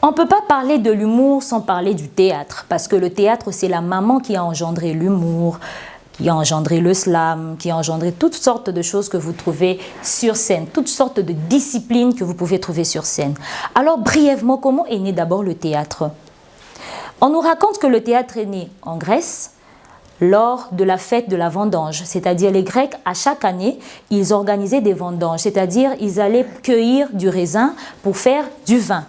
On ne peut pas parler de l'humour sans parler du théâtre, parce que le théâtre, c'est la maman qui a engendré l'humour, qui a engendré le slam, qui a engendré toutes sortes de choses que vous trouvez sur scène, toutes sortes de disciplines que vous pouvez trouver sur scène. Alors, brièvement, comment est né d'abord le théâtre? On nous raconte que le théâtre est né en Grèce, lors de la fête de la vendange, c'est-à-dire les Grecs, à chaque année, ils organisaient des vendanges, c'est-à-dire ils allaient cueillir du raisin pour faire du vin.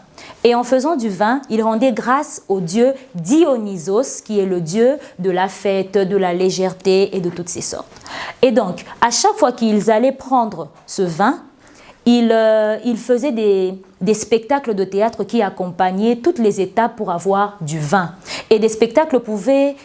Et en faisant du vin, ils rendaient grâce au dieu Dionysos, qui est le dieu de la fête, de la légèreté et de toutes ces sortes. Et donc, à chaque fois qu'ils allaient prendre ce vin, ils faisaient des spectacles de théâtre qui accompagnaient toutes les étapes pour avoir du vin. Et des spectacles pouvaient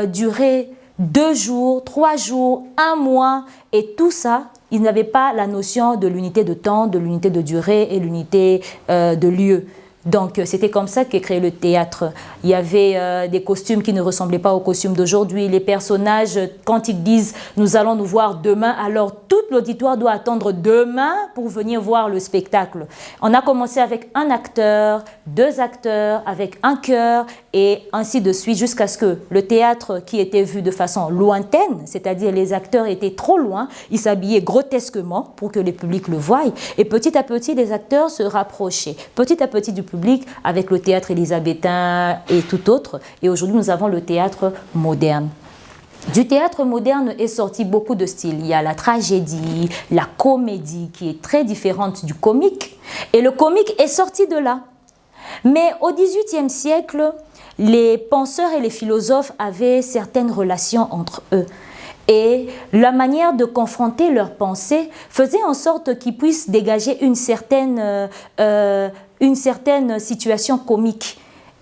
durer 2 jours, 3 jours, 1 mois, et tout ça, ils n'avaient pas la notion de l'unité de temps, de l'unité de durée et l'unité de lieu. Donc, c'était comme ça qu'est créé le théâtre. Il y avait des costumes qui ne ressemblaient pas aux costumes d'aujourd'hui. Les personnages, quand ils disent « nous allons nous voir demain », alors tout l'auditoire doit attendre demain pour venir voir le spectacle. On a commencé avec 1 acteur, 2 acteurs, avec 1 chœur, et ainsi de suite, jusqu'à ce que le théâtre qui était vu de façon lointaine, c'est-à-dire les acteurs étaient trop loin, ils s'habillaient grotesquement pour que le public le voie, et petit à petit, les acteurs se rapprochaient, petit à petit du public, avec le théâtre élisabétain et tout autre. Et aujourd'hui, nous avons le théâtre moderne. Du théâtre moderne est sorti beaucoup de styles. Il y a la tragédie, la comédie, qui est très différente du comique. Et le comique est sorti de là. Mais au XVIIIe siècle, les penseurs et les philosophes avaient certaines relations entre eux. Et la manière de confronter leurs pensées faisait en sorte qu'ils puissent dégager une certaine situation comique.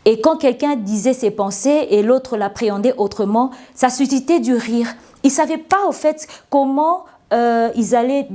Et quand quelqu'un disait ses pensées et l'autre l'appréhendait autrement, ça suscitait du rire. Ils ne savaient pas au fait comment ils allaient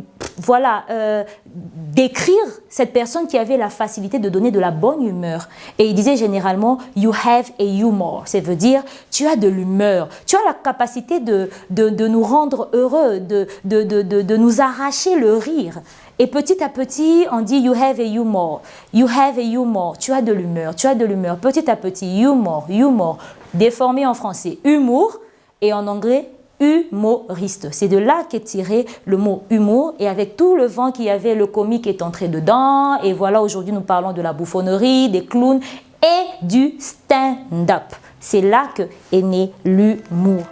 décrire cette personne qui avait la facilité de donner de la bonne humeur. Et ils disaient généralement « you have a humor », ça veut dire « tu as de l'humeur », tu as la capacité de nous rendre heureux, de nous arracher le rire. Et petit à petit, on dit « you have a humor »,« you have a humor », tu as de l'humeur, tu as de l'humeur. Petit à petit, « humor »,« humor », déformé en français « humour » et en anglais « humoriste ». C'est de là qu'est tiré le mot « humour » et avec tout le vent qu'il y avait, le comique est entré dedans. Et voilà, aujourd'hui, nous parlons de la bouffonnerie, des clowns et du stand-up. C'est là qu'est né l'humour.